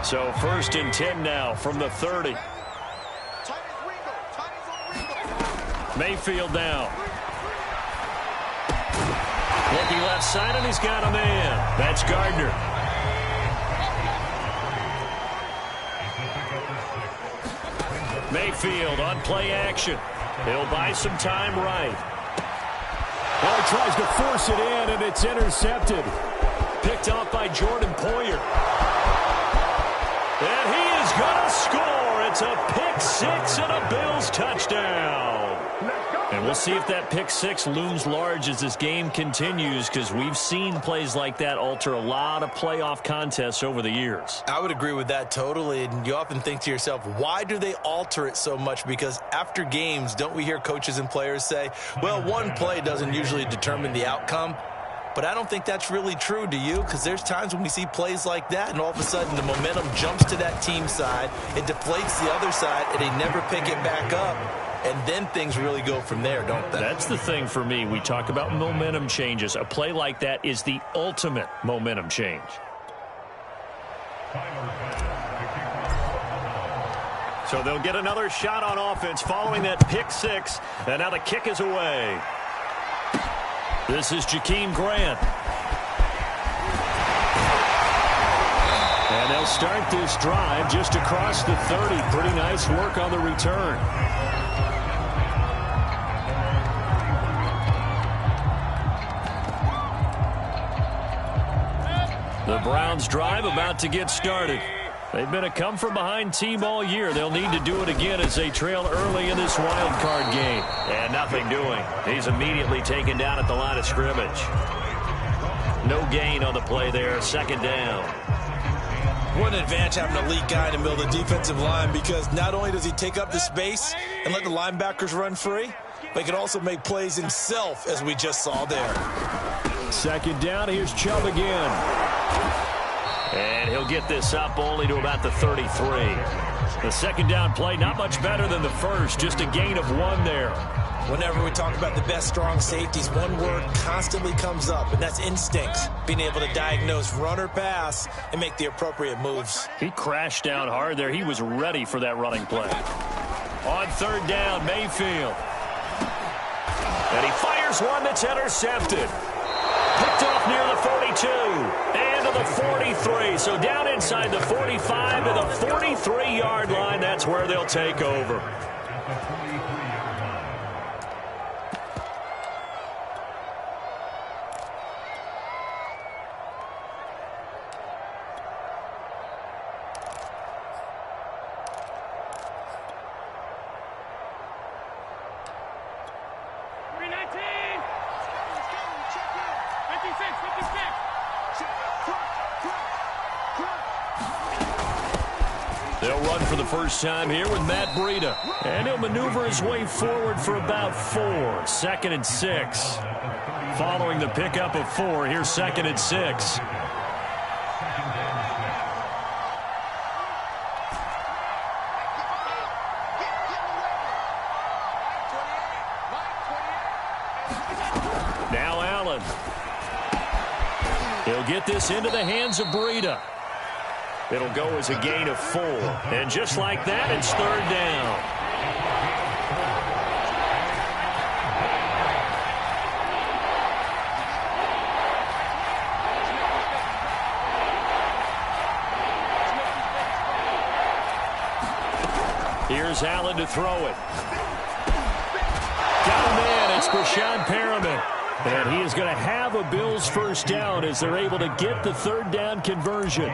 So 1st and 10 now from the 30. Mayfield now. Looking left side, and he's got a man. That's Gardner. Mayfield on play action. He'll buy some time right. Well, he tries to force it in, and it's intercepted. Picked off by Jordan Poyer. And he is going to score. It's a pick six and a Bills touchdown. And we'll see if that pick six looms large as this game continues, because we've seen plays like that alter a lot of playoff contests over the years. I would agree with that totally. And you often think to yourself, why do they alter it so much? Because after games, don't we hear coaches and players say, well, one play doesn't usually determine the outcome? But I don't think that's really true, do you? Because there's times when we see plays like that, and all of a sudden the momentum jumps to that team side, it deflates the other side, and they never pick it back up. And then things really go from there, don't they? That's the thing for me. We talk about momentum changes. A play like that is the ultimate momentum change. So they'll get another shot on offense following that pick six. And now the kick is away. This is Jakeem Grant. And they'll start this drive just across the 30. Pretty nice work on the return. The Browns drive about to get started. They've been a come-from-behind team all year. They'll need to do it again as they trail early in this wild card game. And nothing doing. He's immediately taken down at the line of scrimmage. No gain on the play there. 2nd down. What an advantage having an elite guy in the middle of the defensive line, because not only does he take up the space and let the linebackers run free, but he can also make plays himself, as we just saw there. 2nd down. Here's Chubb again. And he'll get this up only to about the 33. The 2nd down play, not much better than the first. Just a gain of 1 there. Whenever we talk about the best strong safeties, one word constantly comes up, and that's instincts. Being able to diagnose run or pass and make the appropriate moves. He crashed down hard there. He was ready for that running play. On 3rd down, Mayfield. And he fires one that's intercepted. Picked off near the 42 and to the 43. So down inside the 45 to the 43-yard line. That's where they'll take over. They'll run for the first time here with Matt Breida. And he'll maneuver his way forward for about 4. 2nd and 6. Following the pickup of 4, here's 2nd and 6. Now Allen. He'll get this into the hands of Breida. It'll go as a gain of 4. And just like that, it's 3rd down. Here's Allen to throw it. Got a man. It's Breshad Perriman. And he is going to have a Bills first down as they're able to get the 3rd down conversion.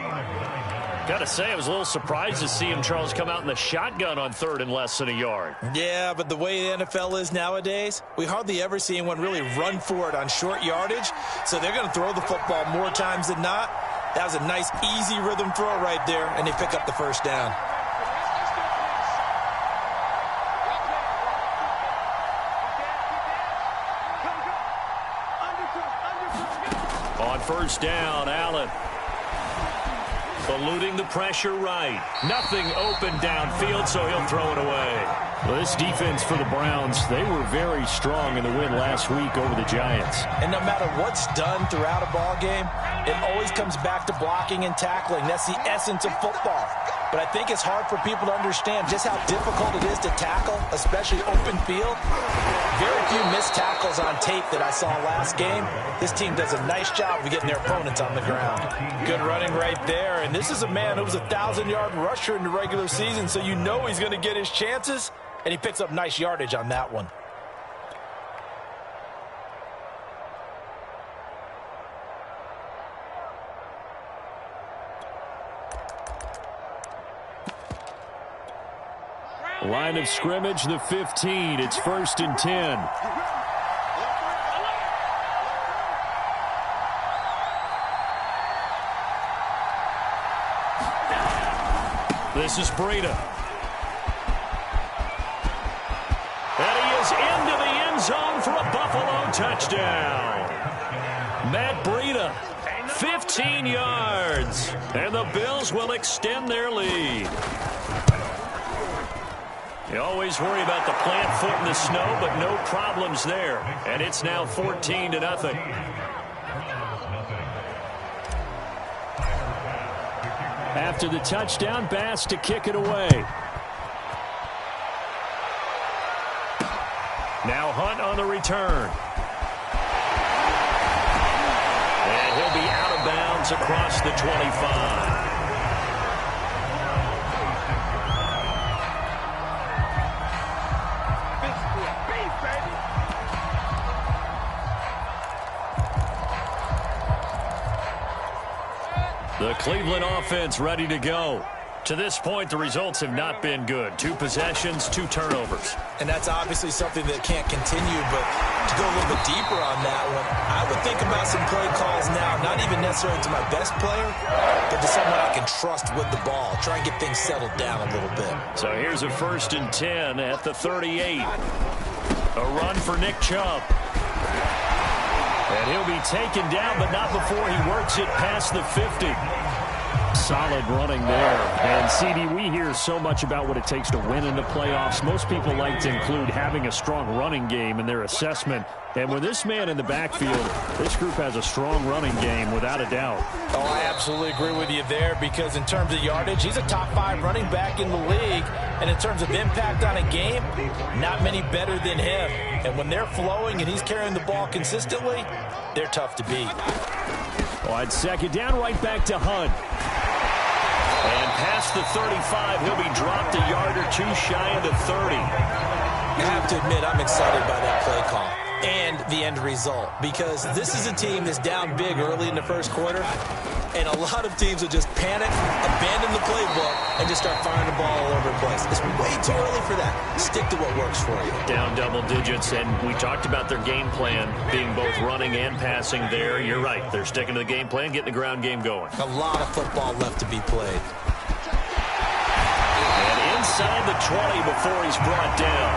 Got to say, I was a little surprised to see him, Charles, come out in the shotgun on 3rd and less than a yard. Yeah, but the way the NFL is nowadays, we hardly ever see anyone really run for it on short yardage. So they're going to throw the football more times than not. That was a nice, easy rhythm throw right there, and they pick up the first down. On 1st down, Allen. Eluding the pressure right. Nothing open downfield, so he'll throw it away. Well, this defense for the Browns, they were very strong in the win last week over the Giants. And no matter what's done throughout a ball game, it always comes back to blocking and tackling. That's the essence of football. But I think it's hard for people to understand just how difficult it is to tackle, especially open field. Very few missed tackles on tape that I saw last game. This team does a nice job of getting their opponents on the ground. Good running right there. And this is a man who was a 1,000-yard rusher in the regular season, so you know he's going to get his chances. And he picks up nice yardage on that one. Line of scrimmage, the 15. It's 1st and 10. This is Breida. And he is into the end zone for a Buffalo touchdown. Matt Breida, 15 yards. And the Bills will extend their lead. You always worry about the plant foot in the snow, but no problems there. And it's now 14-0. After the touchdown, Bass to kick it away. Now Hunt on the return. And he'll be out of bounds across the 25. The Cleveland offense ready to go. To this point, the results have not been good. 2 possessions, 2 turnovers. And that's obviously something that can't continue, but to go a little bit deeper on that one, I would think about some play calls now, not even necessarily to my best player, but to someone I can trust with the ball. Try and get things settled down a little bit. So here's a 1st and 10 at the 38. A run for Nick Chubb. And he'll be taken down, but not before he works it past the 50. Solid running there. And, CD, we hear so much about what it takes to win in the playoffs. Most people like to include having a strong running game in their assessment. And with this man in the backfield, this group has a strong running game without a doubt. Oh, I absolutely agree with you there because in terms of yardage, he's a top 5 running back in the league. And in terms of impact on a game, not many better than him. And when they're flowing and he's carrying the ball consistently, they're tough to beat. On 2nd down, right back to Hunt. And past the 35, he'll be dropped a yard or 2 shy of the 30. I have to admit, I'm excited by that play call and the end result because this is a team that's down big early in the first quarter, and a lot of teams will just panic, abandon the playbook, and just start firing the ball all over the place. It's way too early for that. Stick to what works for you. Down double digits, and we talked about their game plan being both running and passing there. You're right. They're sticking to the game plan, getting the ground game going. A lot of football left to be played. And inside the 20 before he's brought down.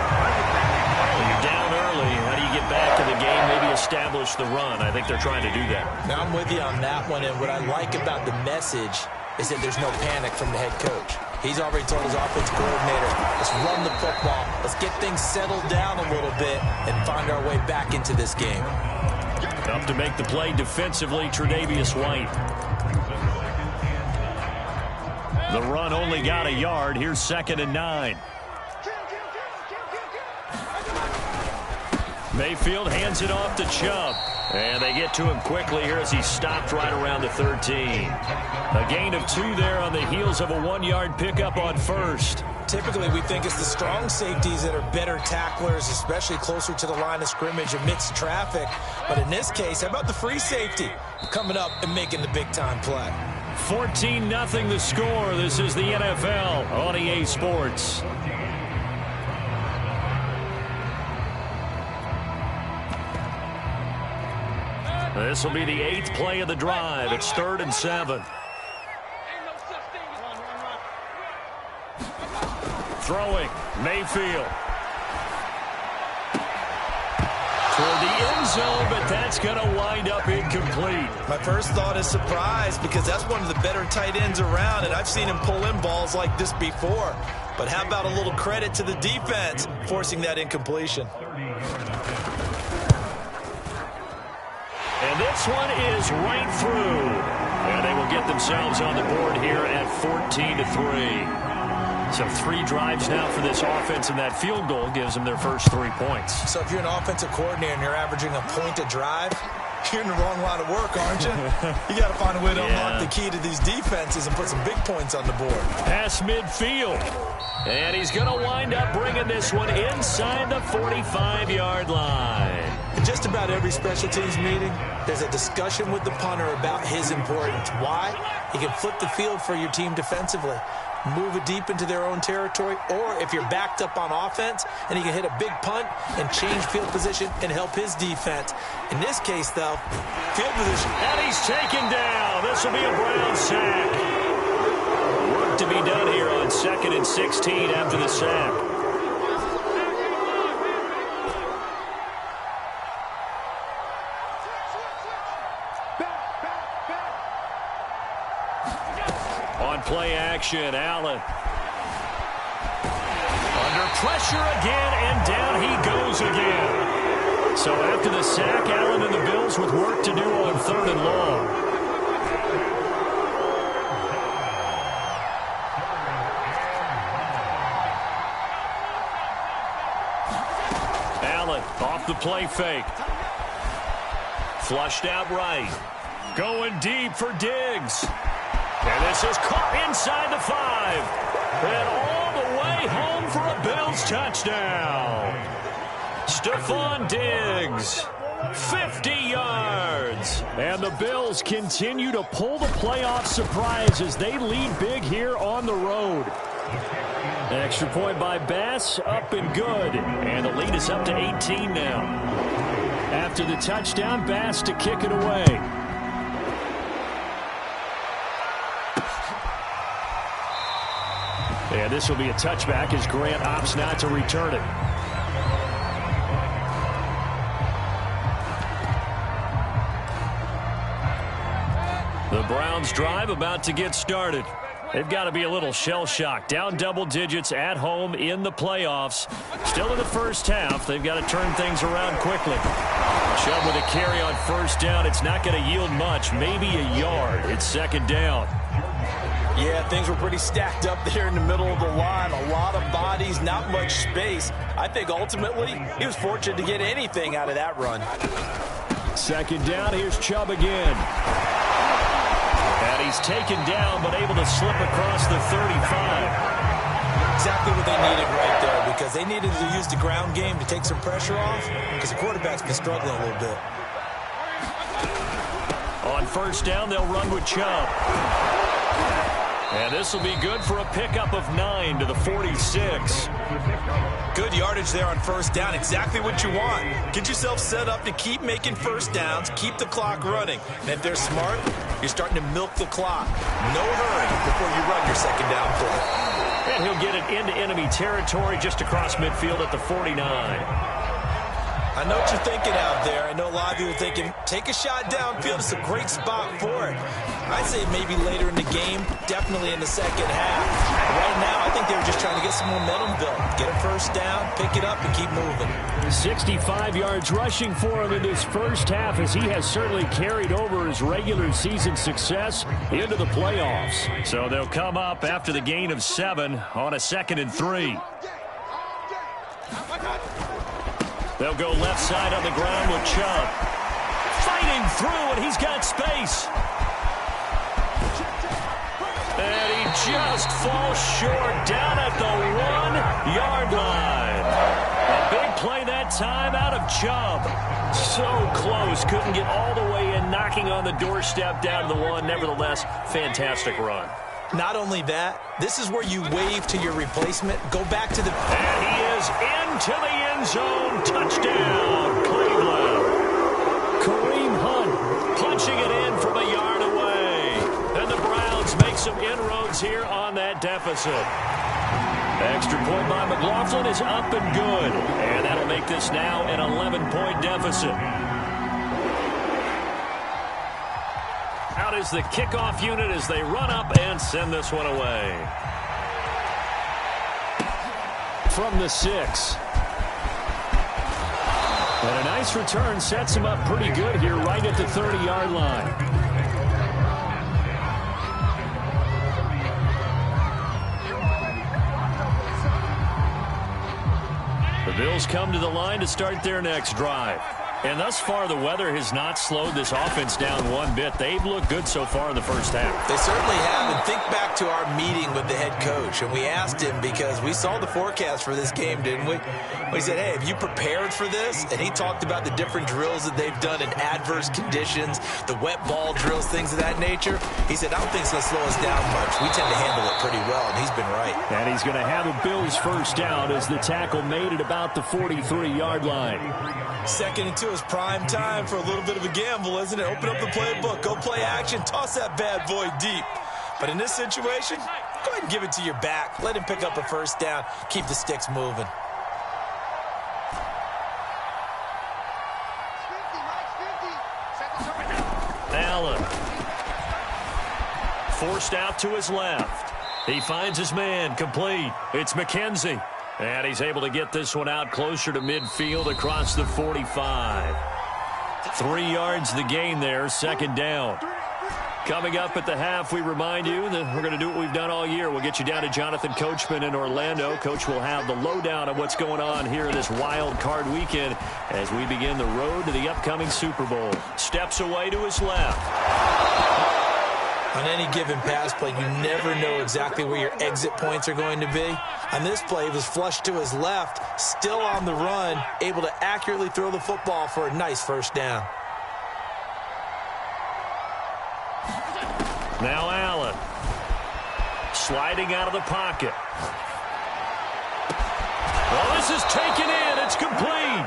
You're down early. How do you get back to the game, maybe establish the run? I think they're trying to do that. Now, I'm with you on that one, and what I like about the message is that there's no panic from the head coach. He's already told his offensive coordinator, let's run the football, let's get things settled down a little bit and find our way back into this game. Up to make the play defensively, Tre'Davious White. The run only got a yard. Here's 2nd and 9. Mayfield hands it off to Chubb. And they get to him quickly here as he stopped right around the 13. A gain of 2 there on the heels of a 1-yard pickup on 1st. Typically, we think it's the strong safeties that are better tacklers, especially closer to the line of scrimmage amidst traffic. But in this case, how about the free safety coming up and making the big-time play? 14-0 the score. This is the NFL on EA Sports. This will be the 8th play of the drive. It's 3rd and 7. Throwing, Mayfield. toward the end zone, but that's going to wind up incomplete. My first thought is surprise because that's one of the better tight ends around, and I've seen him pull in balls like this before. But how about a little credit to the defense forcing that incompletion? And this one is right through. And they will get themselves on the board here at 14-3. So 3 drives now for this offense, and that field goal gives them their first 3 points. So if you're an offensive coordinator and you're averaging a point a drive, you're in the wrong line of work, aren't you? You got to find a way to unlock the key to these defenses and put some big points on the board. Pass midfield. And he's going to wind up bringing this one inside the 45-yard line. In just about every special teams meeting, there's a discussion with the punter about his importance. Why? He can flip the field for your team defensively, move it deep into their own territory, or if you're backed up on offense, and he can hit a big punt and change field position and help his defense. In this case, though, field position. And he's taken down. This will be a Brown sack. Work to be done here on 2nd and 16 after the sack. On play action, Allen. Under pressure again, and down he goes again. So after the sack, Allen and the Bills with work to do on 3rd and long. Allen off the play fake. Flushed out right. Going deep for Diggs. And this is caught inside the 5. And all the way home for a Bills touchdown. Stephon Diggs, 50 yards. And the Bills continue to pull the playoff surprise as they lead big here on the road. Extra point by Bass, up and good. And the lead is up to 18 now. After the touchdown, Bass to kick it away. And this will be a touchback as Grant opts not to return it. The Browns drive about to get started. They've got to be a little shell-shocked. Down double digits at home in the playoffs. Still in the first half. They've got to turn things around quickly. Chubb with a carry on first down. It's not going to yield much. Maybe a yard. It's 2nd down. Yeah, things were pretty stacked up there in the middle of the line. A lot of bodies, not much space. I think ultimately he was fortunate to get anything out of that run. 2nd down, here's Chubb again. And he's taken down, but able to slip across the 35. Exactly what they needed right there, because they needed to use the ground game to take some pressure off, because the quarterback's been struggling a little bit. On first down, they'll run with Chubb. And this will be good for a pickup of 9 to the 46. Good yardage there on first down. Exactly what you want. Get yourself set up to keep making first downs, keep the clock running. And if they're smart, you're starting to milk the clock. No hurry before you run your 2nd down play. And he'll get it into enemy territory just across midfield at the 49. I know what you're thinking out there. I know a lot of you are thinking, take a shot downfield. It's a great spot for it. I'd say maybe later in the game, definitely in the 2nd half. Right now, I think they were just trying to get some momentum built. Get a first down, pick it up, and keep moving. 65 yards rushing for him in this first half as he has certainly carried over his regular season success into the playoffs. So they'll come up after the gain of 7 on a 2nd and 3. They'll go left side on the ground with Chubb. Fighting through, and he's got space. And he just falls short down at the 1-yard line. A big play that time out of Chubb. So close, couldn't get all the way in, knocking on the doorstep down to the 1. Nevertheless, fantastic run. Not only that, this is where you wave to your replacement. Go back to the... And he is into the end zone. Touchdown, Cleveland. Kareem Hunt punching it in from a yard away. And the Browns make some inroads here on that deficit. Extra point by McLaughlin is up and good. And that'll make this now an 11-point deficit. Out is the kickoff unit as they run up and send this one away. From the 6. And a nice return sets him up pretty good here right at the 30-yard line. The Bills come to the line to start their next drive. And thus far, the weather has not slowed this offense down one bit. They've looked good so far in the first half. They certainly have. And think back to our meeting with the head coach. And we asked him, because we saw the forecast for this game, didn't we? We said, hey, have you prepared for this? And he talked about the different drills that they've done in adverse conditions, the wet ball drills, things of that nature. He said, I don't think it's going to slow us down much. We tend to handle it pretty well, and he's been right. And he's going to have a Bills first down as the tackle made at about the 43-yard line. 2nd and 2 is prime time for a little bit of a gamble, isn't it? Open up the playbook, go play action, toss that bad boy deep. But in this situation, go ahead and give it to your back. Let him pick up a first down, keep the sticks moving. Allen. Forced out to his left. He finds his man, complete. It's McKenzie. And he's able to get this one out closer to midfield across the 45. 3 yards the gain there, 2nd down. Coming up at the half, we remind you that we're going to do what we've done all year. We'll get you down to Jonathan Coachman in Orlando. Coach will have the lowdown of what's going on here in this wild card weekend as we begin the road to the upcoming Super Bowl. Steps away to his left. On any given pass play, you never know exactly where your exit points are going to be. On this play, he was flushed to his left, still on the run, able to accurately throw the football for a nice first down. Now Allen. Sliding out of the pocket. Well, this is taken in. It's complete.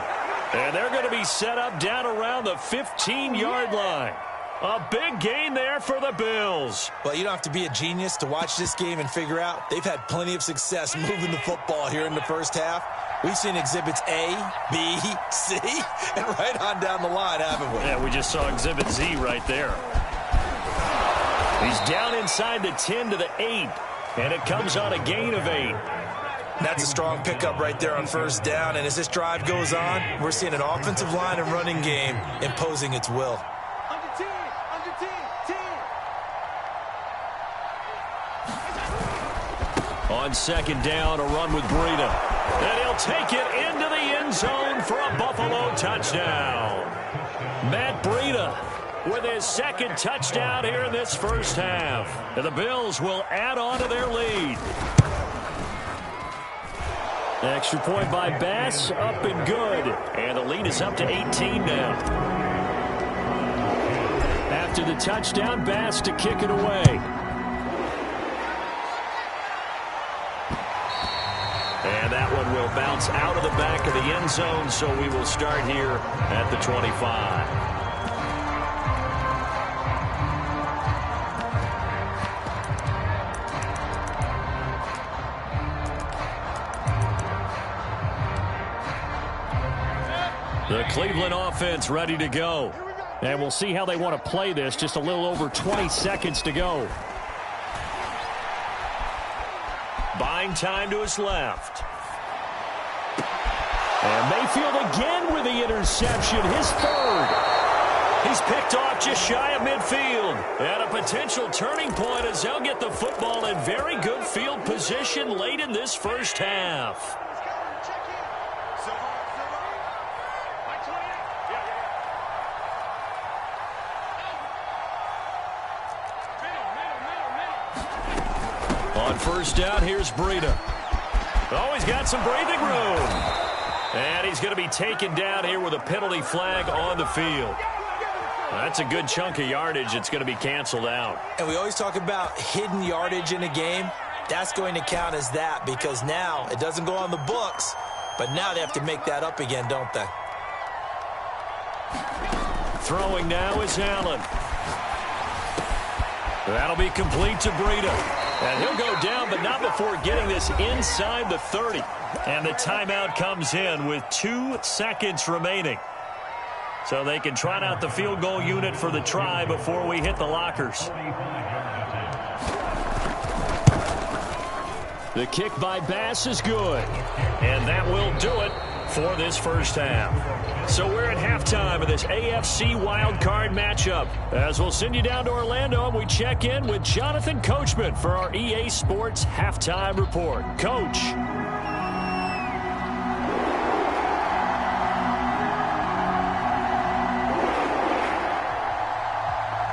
And they're going to be set up down around the 15-yard line. A big gain there for the Bills. Well, you don't have to be a genius to watch this game and figure out they've had plenty of success moving the football here in the first half. We've seen exhibits A, B, C, and right on down the line, haven't we? Yeah, we just saw exhibit Z right there. He's down inside the 10 to the 8, and it comes on a gain of 8. That's a strong pickup right there on first down, and as this drive goes on, we're seeing an offensive line and running game imposing its will. On 2nd down, a run with Breida. And he'll take it into the end zone for a Buffalo touchdown. Matt Breida with his 2nd touchdown here in this first half. And the Bills will add on to their lead. Extra point by Bass, up and good. And the lead is up to 18 now. After the touchdown, Bass to kick it away. And that one will bounce out of the back of the end zone, so we will start here at the 25. The Cleveland offense ready to go. And we'll see how they want to play this. Just a little over 20 seconds to go. Buying time to his left. And Mayfield again with the interception, his 3rd. He's picked off just shy of midfield. And a potential turning point as they'll get the football in very good field position late in this first half. On first down, here's Breida. Oh, he's got some breathing room. And he's going to be taken down here with a penalty flag on the field. That's a good chunk of yardage. It's going to be canceled out. And we always talk about hidden yardage in a game. That's going to count as that because now it doesn't go on the books, but now they have to make that up again, don't they? Throwing now is Allen. That'll be complete to Breida. And he'll go down, but not before getting this inside the 30. And the timeout comes in with 2 seconds remaining. So they can trot out the field goal unit for the try before we hit the lockers. The kick by Bass is good. And that will do it for this first half. So we're at halftime of this AFC wildcard matchup. As we'll send you down to Orlando, and we check in with Jonathan Coachman for our EA Sports Halftime Report. Coach.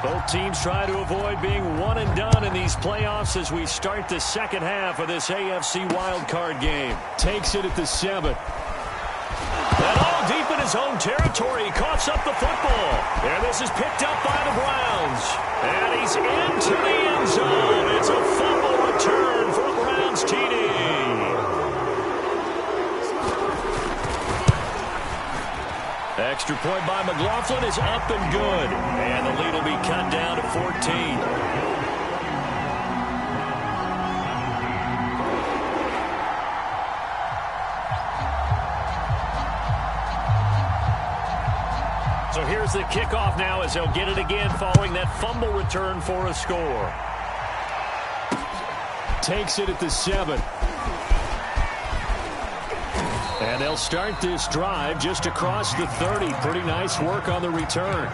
Both teams try to avoid being one and done in these playoffs as we start the second half of this AFC wildcard game. Takes it at the 7. And all deep in his own territory. He coughs up the football. And this is picked up by the Browns. And he's into the end zone. It's a fumble return for a Browns TD. Extra point by McLaughlin is up and good. And the lead will be cut down to 14. So here's the kickoff now as they'll get it again following that fumble return for a score. Takes it at the 7. And they'll start this drive just across the 30. Pretty nice work on the return.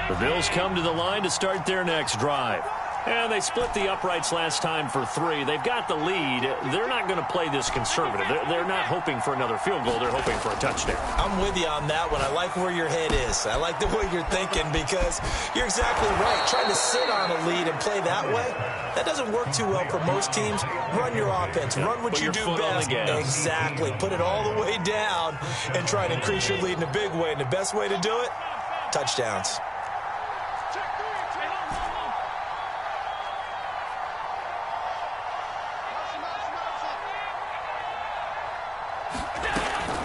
The Bills come to the line to start their next drive. And they split the uprights last time for 3. They've got the lead. They're not going to play this conservative. They're not hoping for another field goal. They're hoping for a touchdown. I'm with you on that one. I like where your head is. I like the way you're thinking because you're exactly right. Trying to sit on a lead and play that way, that doesn't work too well for most teams. Run your offense. Run what you do best. Exactly. Put it all the way down and try to increase your lead in a big way. And the best way to do it, touchdowns.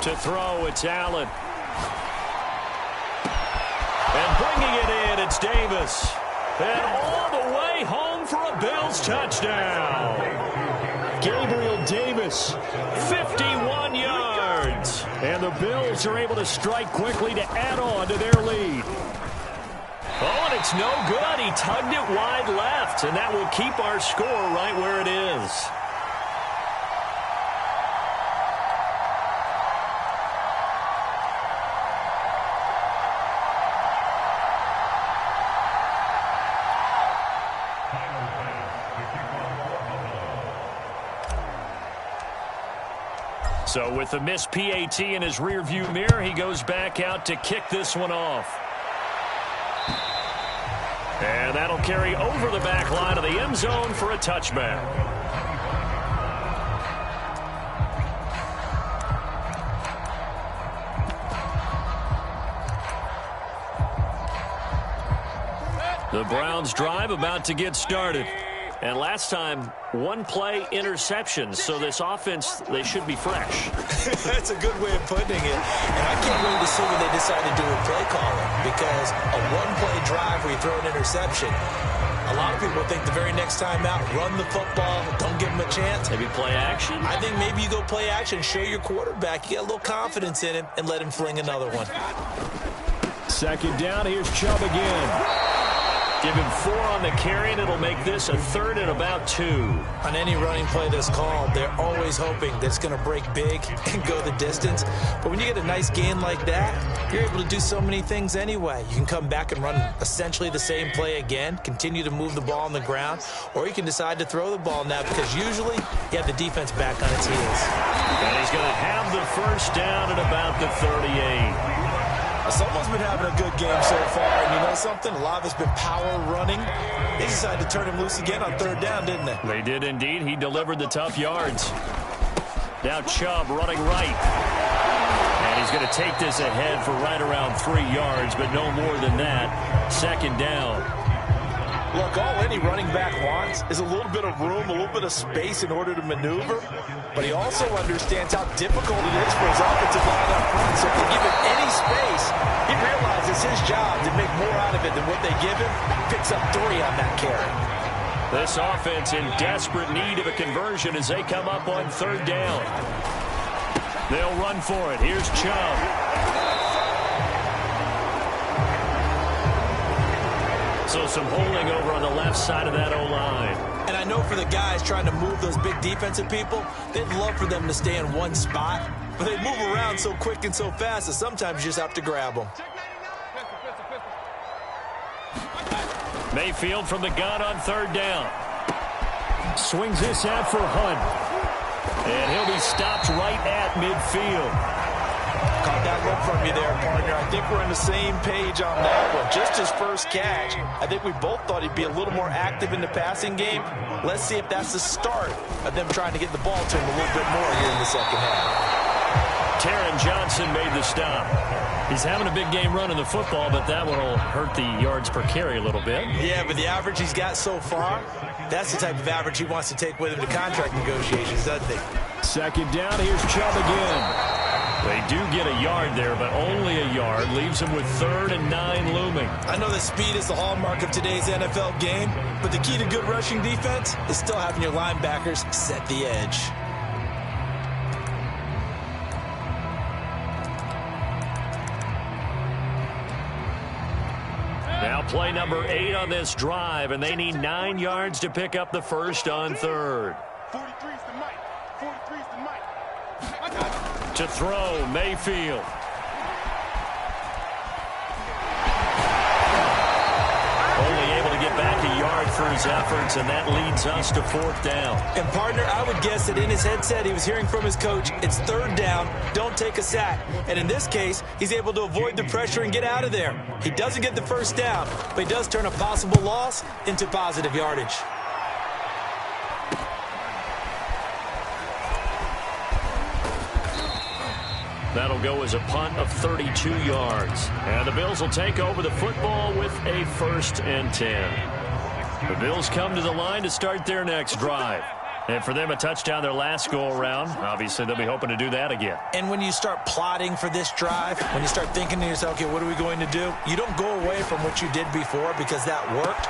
To throw, it's Allen. And bringing it in, it's Davis. And all the way home for a Bills touchdown. Gabriel Davis. 51 yards. And the Bills are able to strike quickly to add on to their lead. Oh, and it's no good. He tugged it wide left, and that will keep our score right where it is. So with the missed PAT in his rearview mirror, he goes back out to kick this one off. And that'll carry over the back line of the end zone for a touchback. The Browns drive about to get started. And last time, one play interception. So this offense, they should be fresh. That's a good way of putting it. And I can't wait to see what they decide to do with play calling. Because a one-play drive where you throw an interception, a lot of people think the very next time out, run the football, don't give them a chance. Maybe play action? I think maybe you go play action, show your quarterback, you get a little confidence in him, and let him fling another one. Second down, here's Chubb again. Give him 4 on the carry, and it'll make this a 3rd and about 2. On any running play that's called, they're always hoping that it's going to break big and go the distance. But when you get a nice gain like that, you're able to do so many things anyway. You can come back and run essentially the same play again, continue to move the ball on the ground, or you can decide to throw the ball now because usually you have the defense back on its heels. And he's going to have the first down at about the 38. Someone's been having a good game so far, and you know something? A lot of it's been power running. They decided to turn him loose again on 3rd down, didn't they? They did indeed. He delivered the tough yards. Now Chubb running right. And he's going to take this ahead for right around 3 yards, but no more than that. 2nd down. Look, all any running back wants is a little bit of room, a little bit of space in order to maneuver, but he also understands how difficult it is for his offensive line up front. So if they give him any space, he realizes it's his job to make more out of it than what they give him. Picks up 3 on that carry. This offense in desperate need of a conversion as they come up on 3rd down. They'll run for it. Here's Chubb. So some holding over on the left side of that O-line. And I know for the guys trying to move those big defensive people, they'd love for them to stay in one spot, but they move around so quick and so fast that sometimes you just have to grab them. Mayfield from the gun on 3rd down. Swings this out for Hunt. And he'll be stopped right at midfield. Caught that look from you there, partner. I think we're on the same page on that one. Just his first catch. I think we both thought he'd be a little more active in the passing game. Let's see if that's the start of them trying to get the ball to him a little bit more here in the second half. Taron Johnson made the stop. He's having a big game running the football, but that one will hurt the yards per carry a little bit. Yeah, but the average he's got so far, that's the type of average he wants to take with him to contract negotiations, doesn't he? 2nd down, here's Chubb again. They do get a yard there, but only a yard. Leaves them with 3rd and 9 looming. I know that speed is the hallmark of today's NFL game, but the key to good rushing defense is still having your linebackers set the edge. Now play number 8 on this drive, and they need 9 yards to pick up the first on 3rd. 43's the mic. 43's the mic. To throw, Mayfield. Only able to get back a yard for his efforts, and that leads us to 4th down. And, partner, I would guess that in his headset he was hearing from his coach, it's 3rd down, don't take a sack. And in this case, he's able to avoid the pressure and get out of there. He doesn't get the first down, but he does turn a possible loss into positive yardage. That'll go as a punt of 32 yards. And the Bills will take over the football with a 1st and 10. The Bills come to the line to start their next drive. And for them, a touchdown their last go-around. Obviously, they'll be hoping to do that again. And when you start plotting for this drive, when you start thinking to yourself, okay, what are we going to do? You don't go away from what you did before because that worked.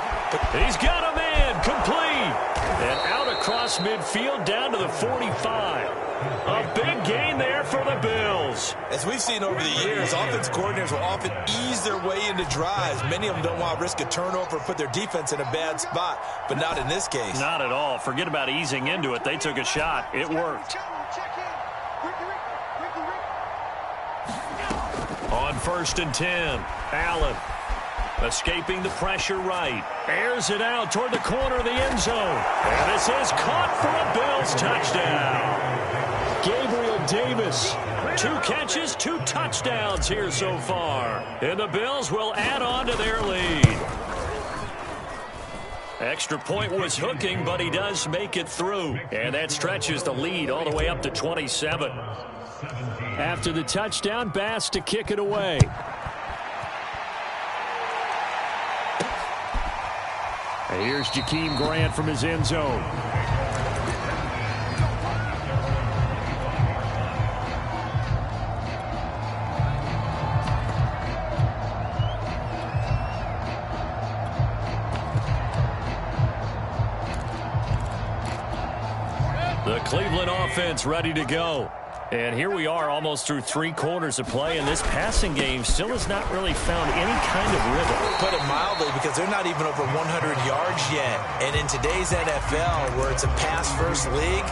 But he's got him in, complete. And out across midfield down to the 45. A big gain there for the Bills. As we've seen over the years, offense coordinators will often ease their way into drives. Many of them don't want to risk a turnover or put their defense in a bad spot, but not in this case. Not at all. Forget about easing into it. They took a shot. It worked. On 1st and 10, Allen escaping the pressure right. Airs it out toward the corner of the end zone. And this is caught for a Bills touchdown. Gabriel Davis, 2 catches, 2 touchdowns here so far. And the Bills will add on to their lead. Extra point was hooking, but he does make it through. And that stretches the lead all the way up to 27. After the touchdown, Bass to kick it away. And here's Jakeem Grant from his end zone. The Cleveland offense ready to go. And here we are almost through 3 quarters of play, and this passing game still has not really found any kind of rhythm. Put it mildly, because they're not even over 100 yards yet. And in today's NFL, where it's a pass-first league,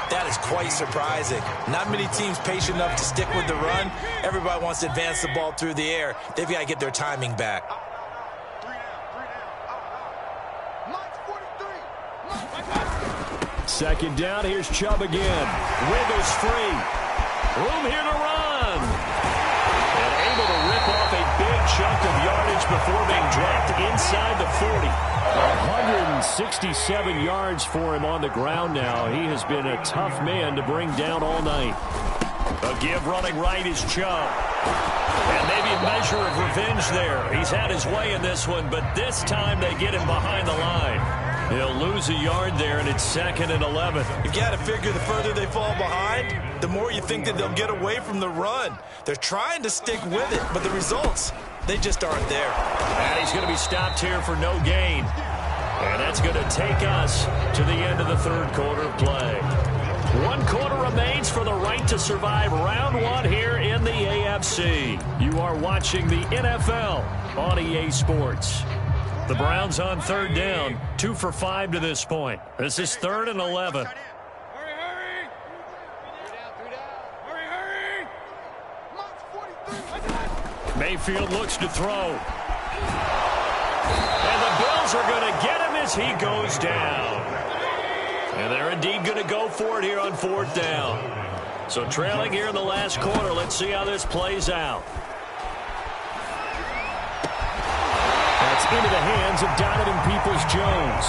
that is quite surprising. Not many teams patient enough to stick with the run. Everybody wants to advance the ball through the air. They've got to get their timing back. 2nd down, here's Chubb again. Wiggles free. Room here to run. And able to rip off a big chunk of yardage before being dropped inside the 40. 167 yards for him on the ground now. He has been a tough man to bring down all night. A give running right is Chubb. And maybe a measure of revenge there. He's had his way in this one, but this time they get him behind the line. He'll lose a yard there, and it's 2nd and 11. You've got to figure the further they fall behind, the more you think that they'll get away from the run. They're trying to stick with it, but the results, they just aren't there. And he's going to be stopped here for no gain. And that's going to take us to the end of the third quarter of play. 1 quarter remains for the right to survive round 1 here in the AFC. You are watching the NFL on EA Sports. The Browns on 3rd down, 2 for 5 to this point. This is 3rd and 11. Mayfield looks to throw. And the Bills are going to get him as he goes down. And they're indeed going to go for it here on 4th down. So trailing here in the last quarter. Let's see how this plays out. That's into the hands of Donovan Peoples-Jones.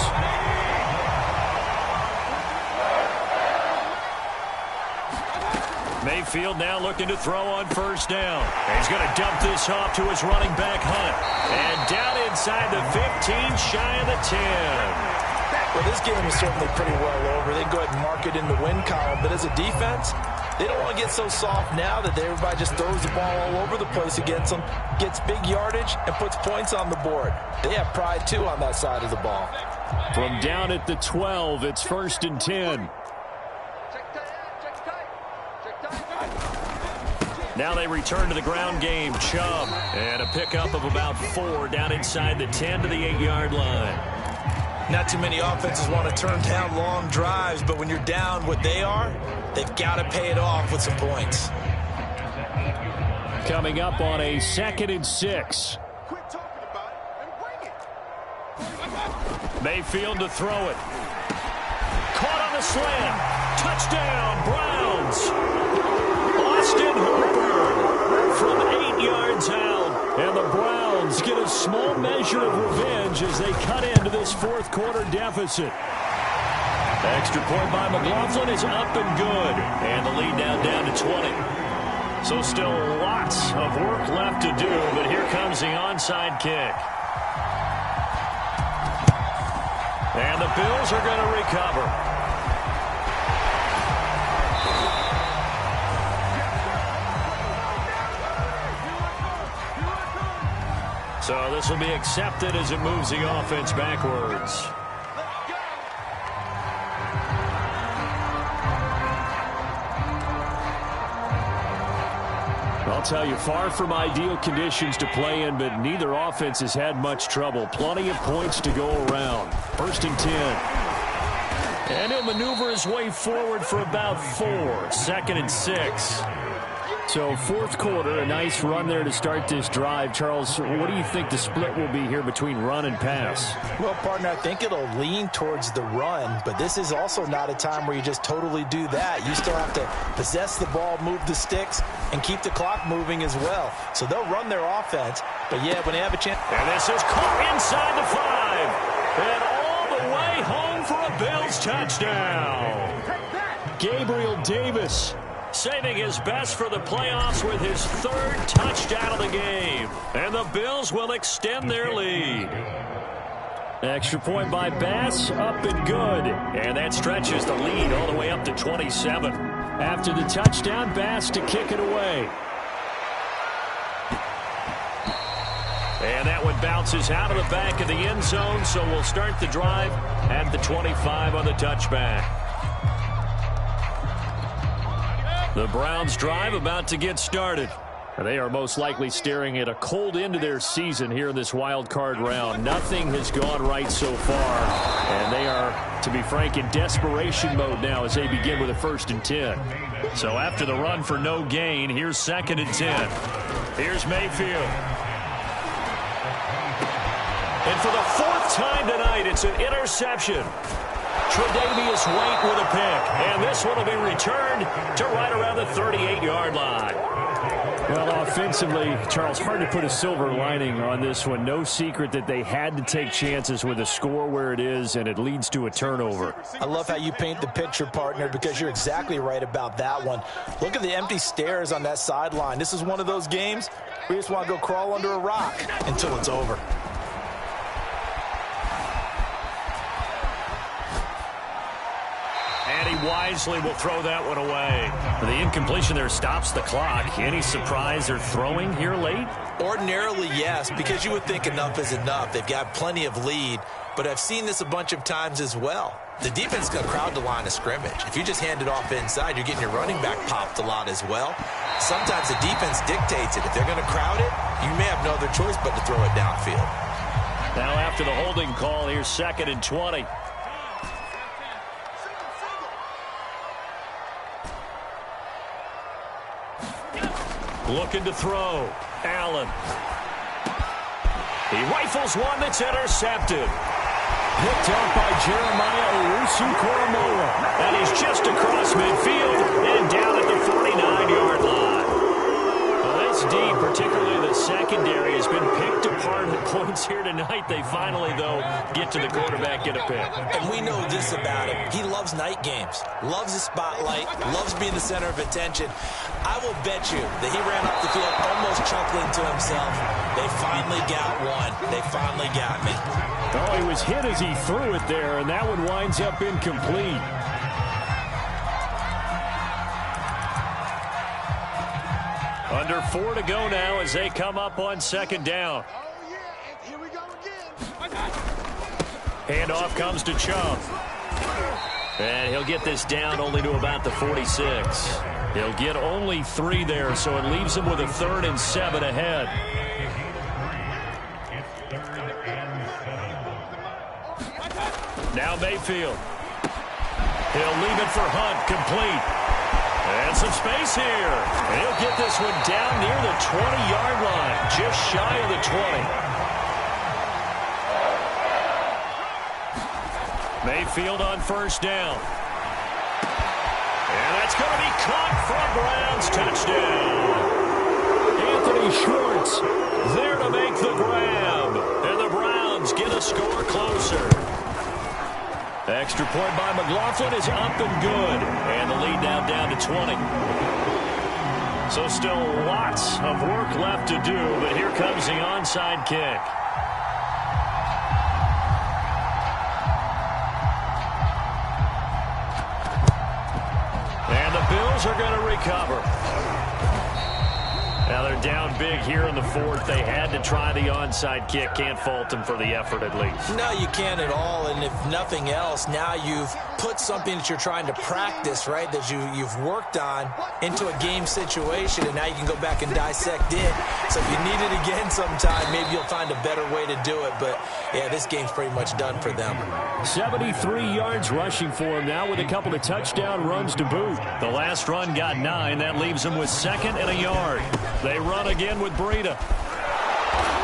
Mayfield now looking to throw on 1st down. And he's going to dump this off to his running back, Hunt. And down inside the 15, shy of the 10. Well, this game is certainly pretty well over. They go ahead and mark it in the win column. But as a defense, they don't want to get so soft now that everybody just throws the ball all over the place against them, gets big yardage, and puts points on the board. They have pride, too, on that side of the ball. From down at the 12, it's 1st and 10. Now they return to the ground game. Chubb, and a pickup of about 4 down inside the 10 to the 8-yard line. Not too many offenses want to turn down long drives, but when you're down what they are, they've got to pay it off with some points. Coming up on a 2nd and 6. Quit talking about it and bring it. Mayfield to throw it. Caught on the slant. Touchdown, Browns. Austin Hooper from 8 yards out. And the Browns get a small measure of revenge as they cut into this 4th quarter deficit. Extra point by McLaughlin is up and good. And the lead now down to 20. So still lots of work left to do, but here comes the onside kick. And the Bills are going to recover. So this will be accepted as it moves the offense backwards. I'll tell you, far from ideal conditions to play in, but neither offense has had much trouble. Plenty of points to go around. 1st and 10. And he'll maneuver his way forward for about 4. 2nd and 6. So 4th quarter, a nice run there to start this drive. Charles, what do you think the split will be here between run and pass? Well, partner, I think it'll lean towards the run, but this is also not a time where you just totally do that. You still have to possess the ball, move the sticks, and keep the clock moving as well. So they'll run their offense, but yeah, when they have a chance. And this is caught inside the 5. And all the way home for a Bills touchdown. Gabriel Davis saving his best for the playoffs with his 3rd touchdown of the game. And the Bills will extend their lead. Extra point by Bass, up and good. And that stretches the lead all the way up to 27. After the touchdown, Bass to kick it away. And that one bounces out of the back of the end zone, so we'll start the drive at the 25 on the touchback. The Browns drive about to get started. They are most likely staring at a cold end to their season here in this wild card round. Nothing has gone right so far, and they are, to be frank, in desperation mode now as they begin with a 1st and 10. So after the run for no gain, here's 2nd and 10. Here's Mayfield. And for the 4th time tonight, it's an interception. Tre'Davious White with a pick. And this one will be returned to right around the 38-yard line. Well, offensively, Charles, hard to put a silver lining on this one. No secret that they had to take chances with a score where it is, and it leads to a turnover. I love how you paint the picture, partner, because you're exactly right about that one. Look at the empty stares on that sideline. This is one of those games where you just want to go crawl under a rock until it's over. And he wisely will throw that one away. The incompletion there stops the clock. Any surprise they're throwing here late? Ordinarily, yes, because you would think enough is enough. They've got plenty of lead, but I've seen this a bunch of times as well. The defense is going to crowd the line of scrimmage. If you just hand it off inside, you're getting your running back popped a lot as well. Sometimes the defense dictates it. If they're going to crowd it, you may have no other choice but to throw it downfield. Now after the holding call, here's 2nd and 20. Looking to throw. Allen. He rifles one that's intercepted. Picked up by Jeremiah Owusu-Koramoah. And he's just across midfield and down at the 49-yard line. Well, that's deep, particularly the secondary has been picked apart at points here tonight. They finally, though, get to the quarterback, get a pick. And we know this about him. He loves night games, loves the spotlight, loves being the center of attention. I will bet you that he ran off the field almost chuckling to himself. They finally got one. They finally got me. Oh, he was hit as he threw it there, and that one winds up incomplete. Under 4 to go now as they come up on 2nd down. Oh, yeah, here we go again. Handoff comes to Chubb. And he'll get this down only to about the 46. He'll get only 3 there, so it leaves him with a 3rd and 7 ahead. Now Mayfield. He'll leave it for Hunt, complete. And some space here. And he'll get this one down near the 20-yard line, just shy of the 20. Mayfield on 1st down. And that's going to be caught for a Browns touchdown. Anthony Schwartz There to make the grab. And the Browns get a score closer. Extra point by McLaughlin is up and good. And the lead now down to 20. So still lots of work left to do, but here comes the onside kick. And the Bills are going to recover. Now they're down big here in the 4th. They had to try the onside kick. Can't fault them for the effort at least. No, you can't at all. And if nothing else, now you've put something that you're trying to practice, right, that you've worked on into a game situation, and now you can go back and dissect it. So if you need it again sometime, maybe you'll find a better way to do it. But, yeah, this game's pretty much done for them. 73 yards rushing for him now with a couple of touchdown runs to boot. The last run got 9. That leaves him with 2nd and a yard. They run again with Breida.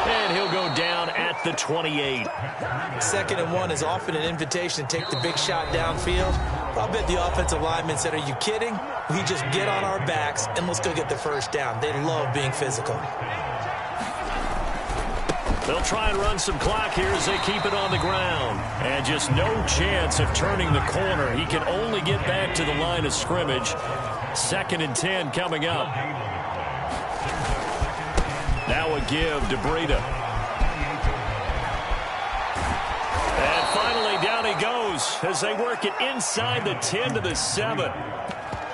And he'll go down at the 28. 2nd and 1 is often an invitation to take the big shot downfield. I'll bet the offensive linemen said, are you kidding? We just get on our backs and let's go get the 1st down. They love being physical. They'll try and run some clock here as they keep it on the ground. And just no chance of turning the corner. He can only get back to the line of scrimmage. 2nd and 10 coming up. Now a give to Breida. And finally down he goes as they work it inside the 10 to the 7.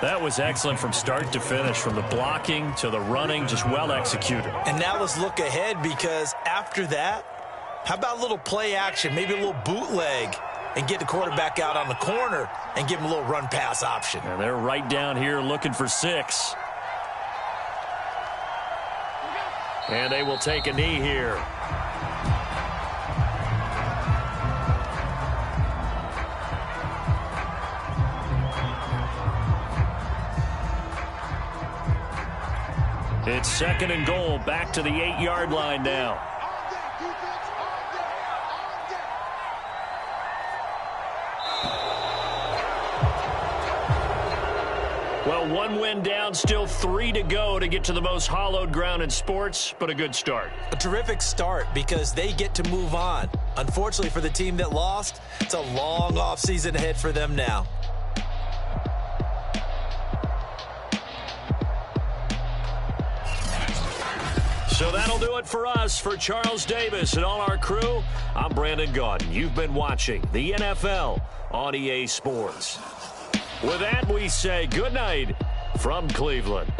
That was excellent from start to finish, from the blocking to the running, just well executed. And now let's look ahead, because after that, how about a little play action, maybe a little bootleg, and get the quarterback out on the corner and give him a little run-pass option. And they're right down here looking for 6. And they will take a knee here. It's 2nd and goal, back to the 8-yard line now. Well, one win down, still 3 to go to get to the most hallowed ground in sports, but a good start. A terrific start because they get to move on. Unfortunately for the team that lost, it's a long offseason ahead for them now. So that'll do it for us. For Charles Davis and all our crew, I'm Brandon Gaudin. You've been watching the NFL on EA Sports. With that, we say good night from Cleveland.